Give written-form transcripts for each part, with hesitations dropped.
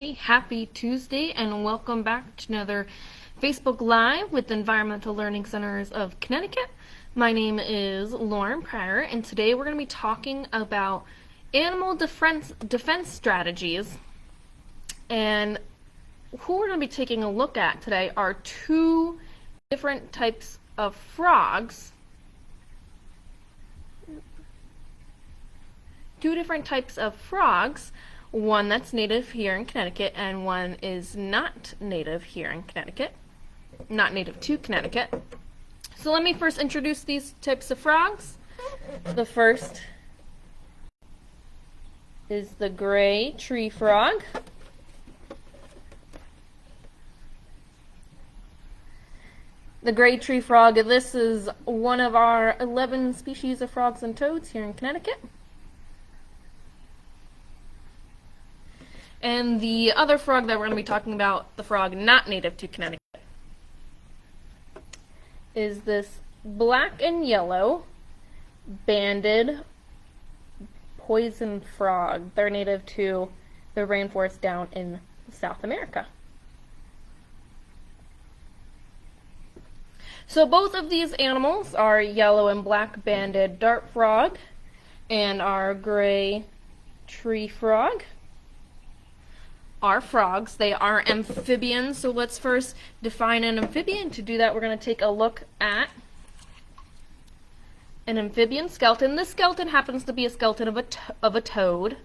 Happy Tuesday and welcome back to another Facebook Live with Environmental Learning Centers of Connecticut. My name is Lauren Pryor and today we're going to be talking about animal defense strategies. And who we're going to be taking a look at today are two different types of frogs. One that's native here in Connecticut and one is not native here in Connecticut, not native to Connecticut. So let me first introduce these types of frogs. The first is the gray tree frog. The gray tree frog, this is one of our 11 species of frogs and toads here in Connecticut. And the other frog that we're going to be talking about, the frog not native to Connecticut, is this black and yellow banded poison frog. They're native to the rainforest down in South America. So both of these animals, our yellow and black banded dart frog and our gray tree frog, are frogs. They are amphibians. So let's first define an amphibian. To do that, we're going to take a look at an amphibian skeleton. This skeleton happens to be a skeleton of a toad.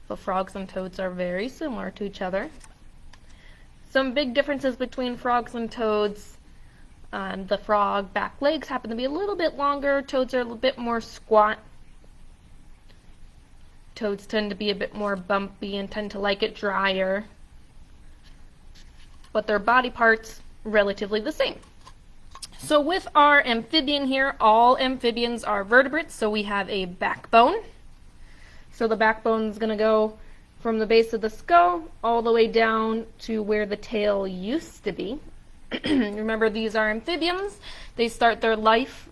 But frogs and toads are very similar to each other. Some big differences between frogs and toads. The frog back legs happen to be a little bit longer. Toads are a little bit more squat. Toads tend to be a bit more bumpy and tend to like it drier, but their body parts relatively the same. So with our amphibian here, all amphibians are vertebrates, so we have a backbone. So the backbone is going to go from the base of the skull all the way down to where the tail used to be. Remember, these are amphibians. They start their life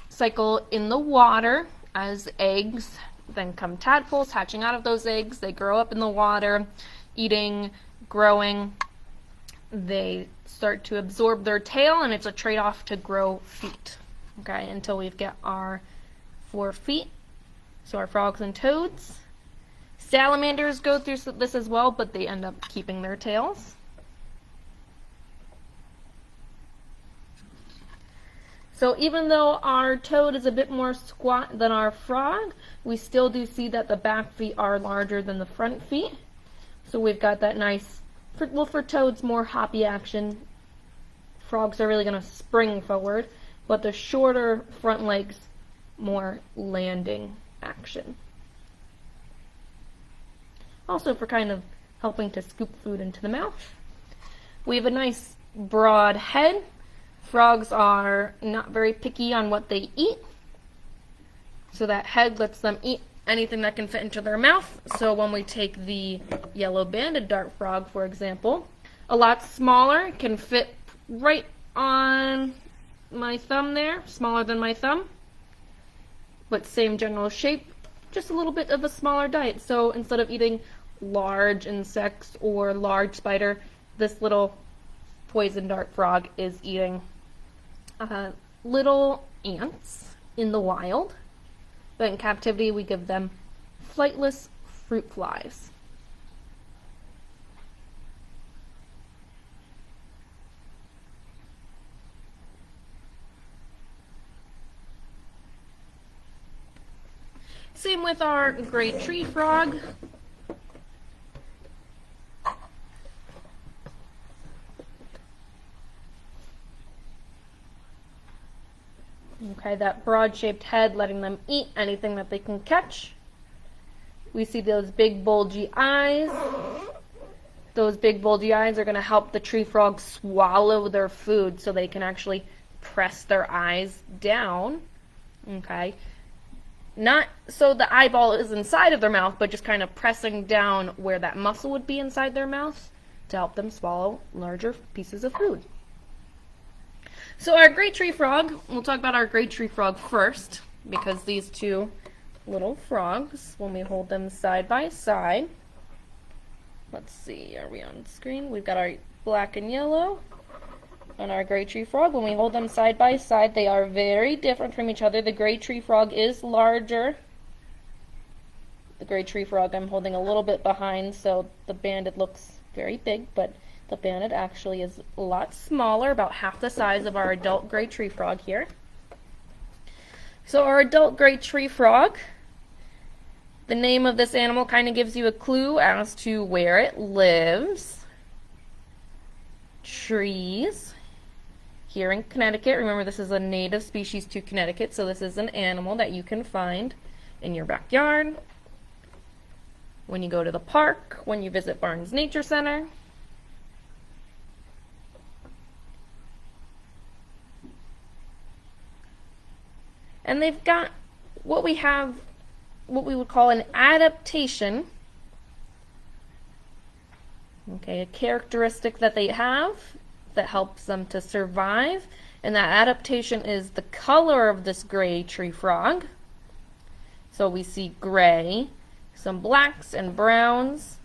cycle in the water as eggs. Then come tadpoles hatching out of those eggs. They grow up in the water, eating, growing. They start to absorb their tail, and it's a trade-off to grow feet. Okay, until we get our 4 feet. So our frogs and toads. Salamanders go through this as well, but they end up keeping their tails. So even though our toad is a bit more squat than our frog, we still do see that the back feet are larger than the front feet. So we've got that nice, for toads, more hoppy action. Frogs are really going to spring forward, but the shorter front legs, more landing action. Also for kind of helping to scoop food into the mouth. We have a nice broad head. Frogs are not very picky on what they eat, so that head lets them eat anything that can fit into their mouth. So when we take the yellow banded dart frog, for example, a lot smaller, can fit right on my thumb there, smaller than my thumb, but same general shape, just a little bit of a smaller diet. So instead of eating large insects or large spider, this little poison dart frog is eating little ants in the wild, but in captivity we give them flightless fruit flies. Same with our gray tree frog. Okay, that broad-shaped head letting them eat anything that they can catch. We see those big bulgy eyes. Those big bulgy eyes are going to help the tree frog swallow their food so they can actually press their eyes down. Okay, not so the eyeball is inside of their mouth, but just kind of pressing down where that muscle would be inside their mouth to help them swallow larger pieces of food. So our gray tree frog, we'll talk about our gray tree frog first, because these two little frogs, when we hold them side by side, let's see, are we on screen? We've got our black and yellow and our gray tree frog. When we hold them side by side, they are very different from each other. The gray tree frog is larger. The gray tree frog I'm holding a little bit behind, so the banded looks very big, but the banded actually is a lot smaller, about half the size of our adult gray tree frog here. So our adult gray tree frog, the name of this animal kind of gives you a clue as to where it lives. Trees. Here in Connecticut, remember this is a native species to Connecticut, so this is an animal that you can find in your backyard, when you go to the park, when you visit Barnes Nature Center. And they've got what we would call an adaptation. Okay, a characteristic that they have that helps them to survive, and that adaptation is the color of this gray tree frog. So we see gray, some blacks and browns.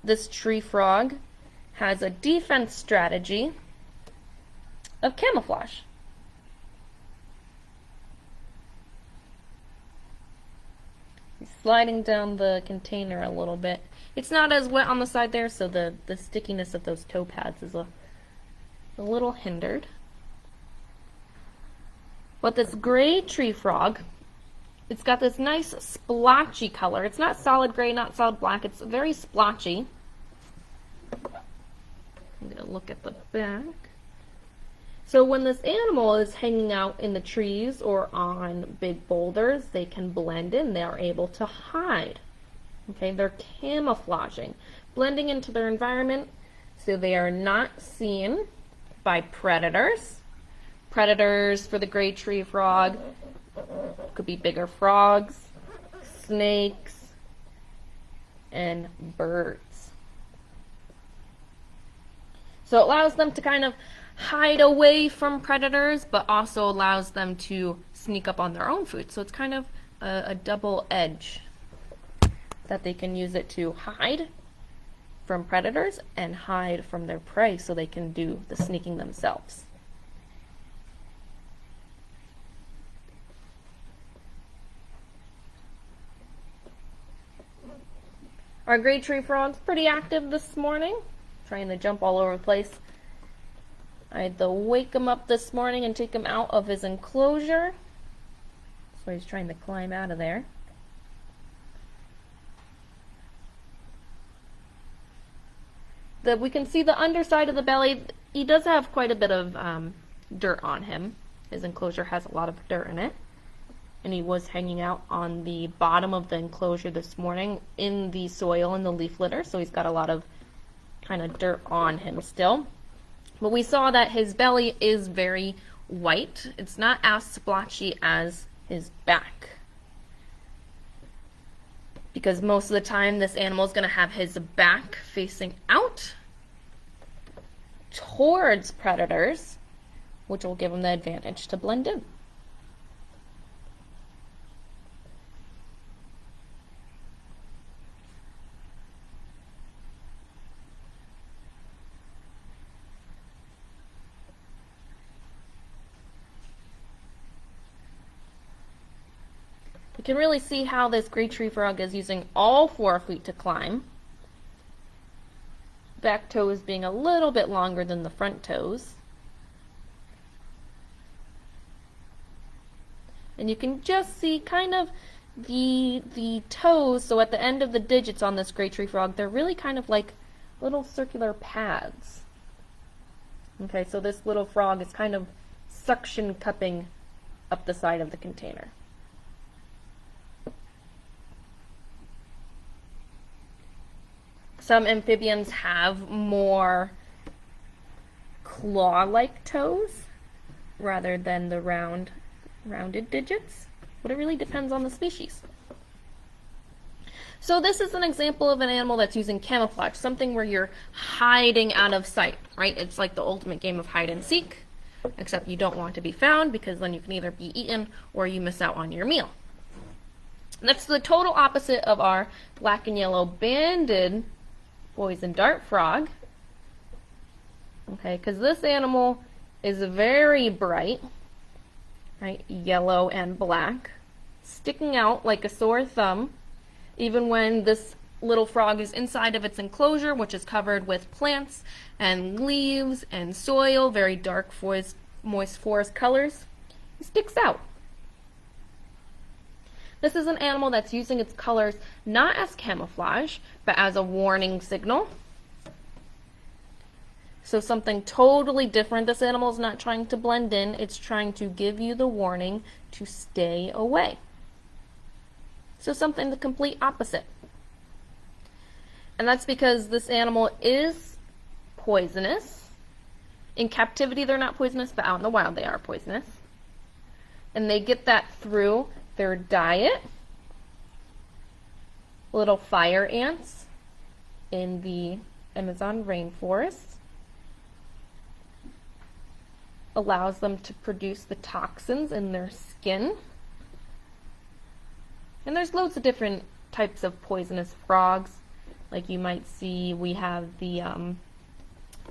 This tree frog has a defense strategy of camouflage. He's sliding down the container a little bit. It's not as wet on the side there, so the stickiness of those toe pads is a little hindered. But this gray tree frog, it's got this nice splotchy color. It's not solid gray, not solid black. It's very splotchy. I'm going to look at the back. So when this animal is hanging out in the trees or on big boulders, they can blend in. They are able to hide. Okay, they're camouflaging, blending into their environment so they are not seen by predators. Predators for the gray tree frog could be bigger frogs, snakes, and birds. So it allows them to kind of hide away from predators, but also allows them to sneak up on their own food. So it's kind of a double edge that they can use it to hide from predators and hide from their prey so they can do the sneaking themselves. Our gray tree frog's pretty active this morning, trying to jump all over the place. I had to wake him up this morning and take him out of his enclosure. So he's trying to climb out of there. We can see the underside of the belly. He does have quite a bit of dirt on him. His enclosure has a lot of dirt in it. And he was hanging out on the bottom of the enclosure this morning in the soil and the leaf litter. So he's got a lot of kind of dirt on him still. But we saw that his belly is very white. It's not as splotchy as his back. Because most of the time this animal is going to have his back facing out towards predators, which will give him the advantage to blend in. You can really see how this gray tree frog is using all 4 feet to climb. Back toes being a little bit longer than the front toes. And you can just see kind of the toes, so at the end of the digits on this gray tree frog, they're really kind of like little circular pads. Okay, so this little frog is kind of suction cupping up the side of the container. Some amphibians have more claw-like toes rather than the rounded digits, but it really depends on the species. So this is an example of an animal that's using camouflage, something where you're hiding out of sight, right? It's like the ultimate game of hide and seek, except you don't want to be found because then you can either be eaten or you miss out on your meal. That's the total opposite of our black and yellow banded poison dart frog. Okay, because this animal is very bright, right? Yellow and black, sticking out like a sore thumb, even when this little frog is inside of its enclosure, which is covered with plants and leaves and soil, very dark moist forest colors. It sticks out. This is an animal that's using its colors not as camouflage, but as a warning signal. So something totally different. This animal is not trying to blend in. It's trying to give you the warning to stay away. So something the complete opposite. And that's because this animal is poisonous. In captivity, they're not poisonous, but out in the wild, they are poisonous. And they get that through their diet. Little fire ants in the Amazon rainforest allows them to produce the toxins in their skin. And there's loads of different types of poisonous frogs. Like you might see, we have the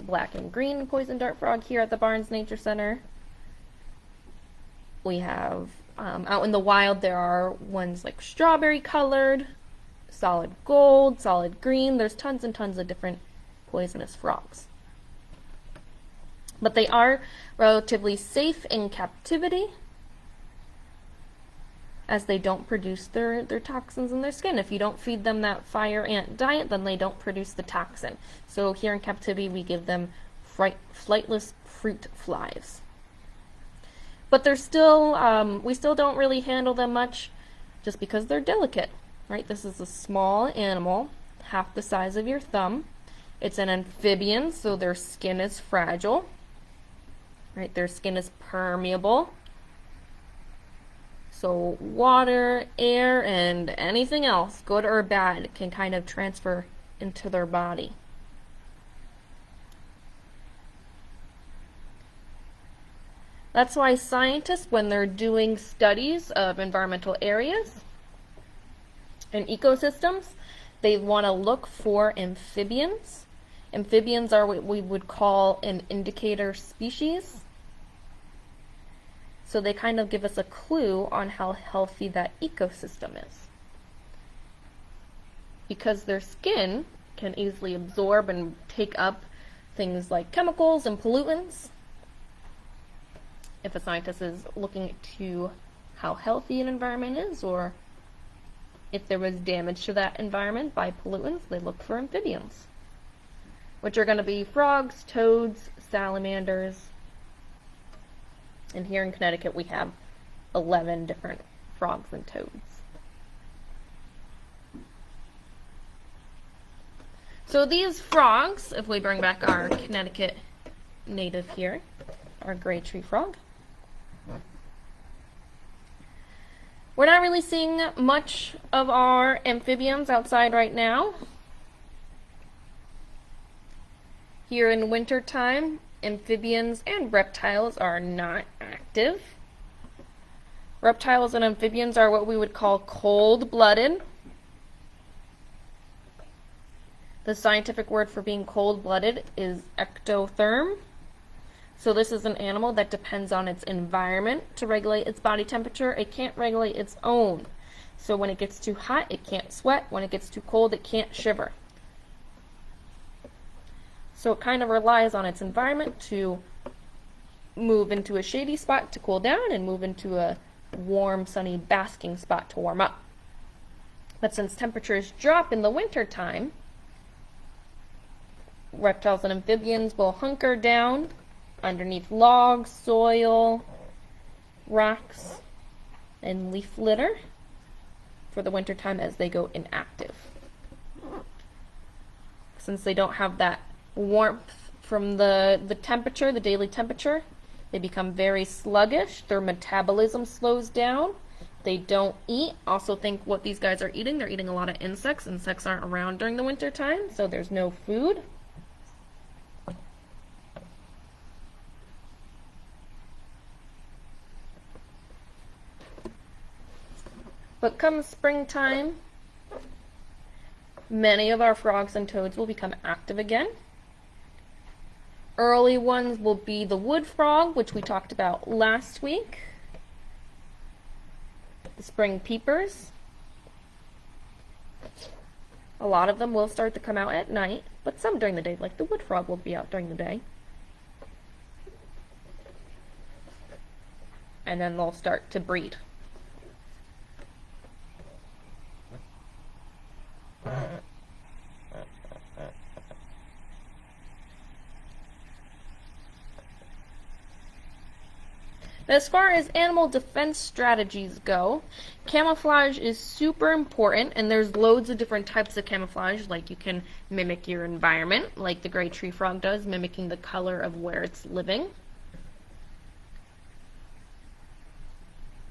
black and green poison dart frog here at the Barnes Nature Center. We have, out in the wild, there are ones like strawberry colored, solid gold, solid green. There's tons and tons of different poisonous frogs. But they are relatively safe in captivity, as they don't produce their toxins in their skin. If you don't feed them that fire ant diet, then they don't produce the toxin. So here in captivity, we give them flightless fruit flies. But they're still, we still don't really handle them much just because they're delicate, right? This is a small animal, half the size of your thumb. It's an amphibian, so their skin is fragile, right? Their skin is permeable. So water, air, and anything else, good or bad, can kind of transfer into their body. That's why scientists, when they're doing studies of environmental areas and ecosystems, they want to look for amphibians. Amphibians are what we would call an indicator species. So they kind of give us a clue on how healthy that ecosystem is. Because their skin can easily absorb and take up things like chemicals and pollutants. If a scientist is looking to how healthy an environment is, or if there was damage to that environment by pollutants, they look for amphibians, which are going to be frogs, toads, salamanders. And here in Connecticut, we have 11 different frogs and toads. So these frogs, if we bring back our Connecticut native here, our gray tree frog, we're not really seeing much of our amphibians outside right now. Here in winter time, amphibians and reptiles are not active. Reptiles and amphibians are what we would call cold-blooded. The scientific word for being cold-blooded is ectotherm. So this is an animal that depends on its environment to regulate its body temperature. It can't regulate its own. So when it gets too hot, it can't sweat. When it gets too cold, it can't shiver. So it kind of relies on its environment to move into a shady spot to cool down and move into a warm, sunny, basking spot to warm up. But since temperatures drop in the winter time, reptiles and amphibians will hunker down underneath logs, soil, rocks, and leaf litter for the winter time as they go inactive. Since they don't have that warmth from the temperature, the daily temperature, they become very sluggish. Their metabolism slows down. They don't eat. Also think what these guys are eating. They're eating a lot of insects. Insects aren't around during the winter time, so there's no food. But come springtime, Many of our frogs and toads will become active again. Early ones will be the wood frog, which we talked about last week. The spring peepers. A lot of them will start to come out at night, but some during the day, like the wood frog will be out during the day. And then they'll start to breed. As far as animal defense strategies go, camouflage is super important, and there's loads of different types of camouflage. Like you can mimic your environment, like the gray tree frog does, mimicking the color of where it's living.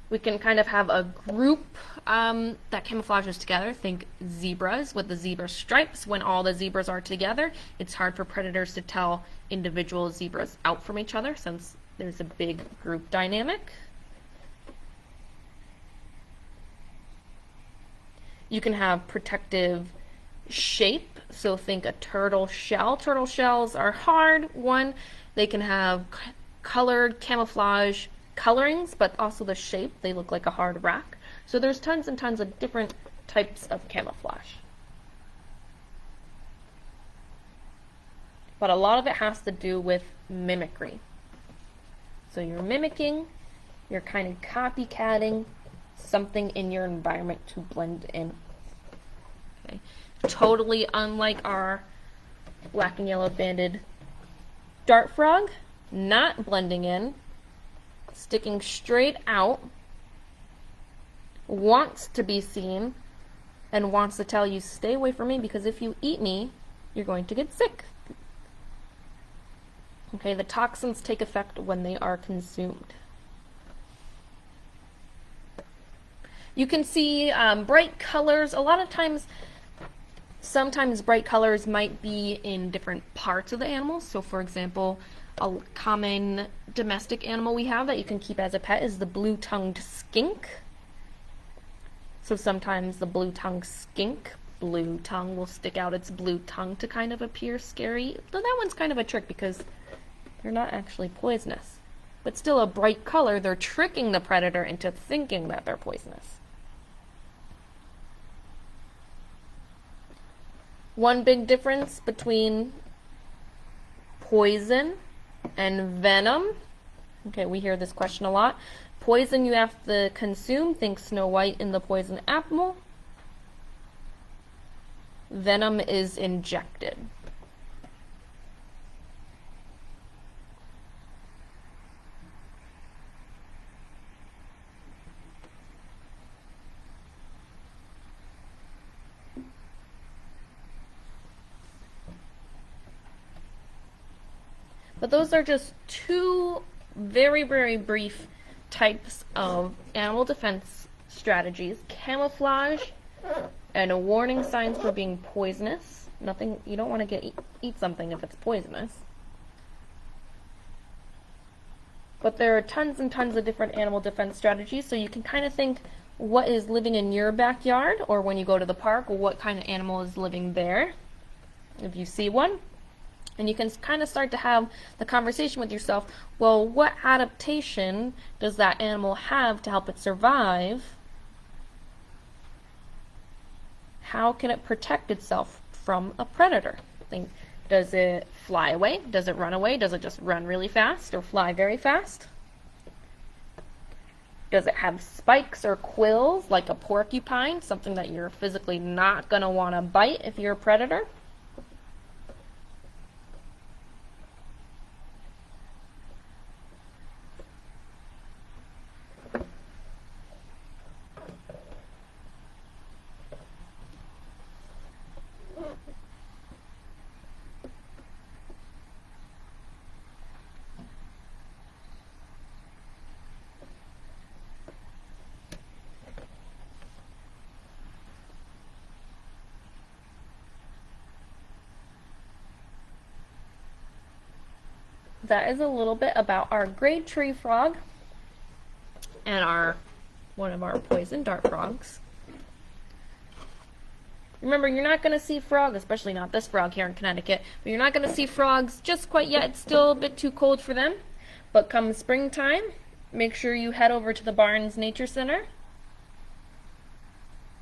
We can kind of have a group that camouflages together. Think zebras with the zebra stripes. When all the zebras are together, it's hard for predators to tell individual zebras out from each other since there's a big group dynamic. You can have protective shape, so think a turtle shell. Turtle shells are hard. One, they can have colored camouflage colorings, but also the shape, they look like a hard rock. So there's tons and tons of different types of camouflage. But a lot of it has to do with mimicry. So you're mimicking, you're kind of copycatting something in your environment to blend in. Okay. Totally unlike our black and yellow banded dart frog, not blending in, sticking straight out, wants to be seen, and wants to tell you, stay away from me because if you eat me, you're going to get sick. Okay, the toxins take effect when they are consumed. You can see bright colors. A lot of times, sometimes bright colors might be in different parts of the animal. So for example, a common domestic animal we have that you can keep as a pet is the blue-tongued skink. So sometimes the blue-tongued skink, blue tongue will stick out its blue tongue to kind of appear scary. Though that one's kind of a trick because they're not actually poisonous. But still a bright color, they're tricking the predator into thinking that they're poisonous. One big difference between poison and venom. Okay, we hear this question a lot. Poison you have to consume, think Snow White in the poison apple. Venom is injected. But those are just two very, very brief types of animal defense strategies. Camouflage and warning signs for being poisonous. Nothing, you don't want to eat something if it's poisonous. But there are tons and tons of different animal defense strategies, so you can kind of think what is living in your backyard, or when you go to the park, what kind of animal is living there, if you see one. And you can kind of start to have the conversation with yourself, well, what adaptation does that animal have to help it survive? How can it protect itself from a predator? Think, does it fly away? Does it run away? Does it just run really fast or fly very fast? Does it have spikes or quills like a porcupine, something that you're physically not going to want to bite if you're a predator? That is a little bit about our gray tree frog and one of our poison dart frogs. Remember, you're not going to see frogs, especially not this frog here in Connecticut, but you're not going to see frogs just quite yet. It's still a bit too cold for them. But come springtime, make sure you head over to the Barnes Nature Center.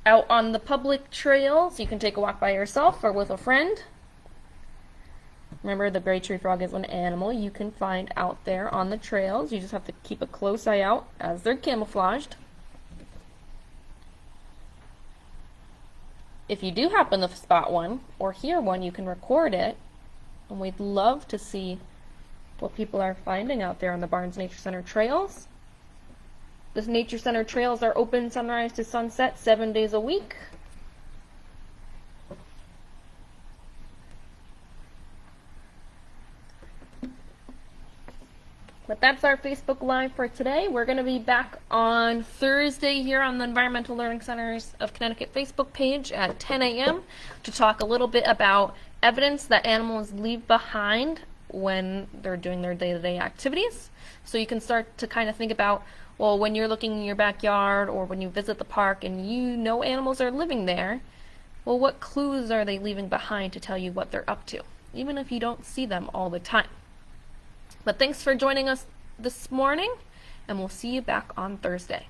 Out on the public trails, you can take a walk by yourself or with a friend. Remember, the gray tree frog is an animal you can find out there on the trails. You just have to keep a close eye out as they're camouflaged. If you do happen to spot one or hear one, you can record it. And we'd love to see what people are finding out there on the Barnes Nature Center trails. The Nature Center trails are open sunrise to sunset 7 days a week. But that's our Facebook Live for today. We're going to be back on Thursday here on the Environmental Learning Centers of Connecticut Facebook page at 10 a.m. to talk a little bit about evidence that animals leave behind when they're doing their day-to-day activities. So you can start to kind of think about, well, when you're looking in your backyard or when you visit the park and you know animals are living there, well, what clues are they leaving behind to tell you what they're up to, even if you don't see them all the time? But thanks for joining us this morning, and we'll see you back on Thursday.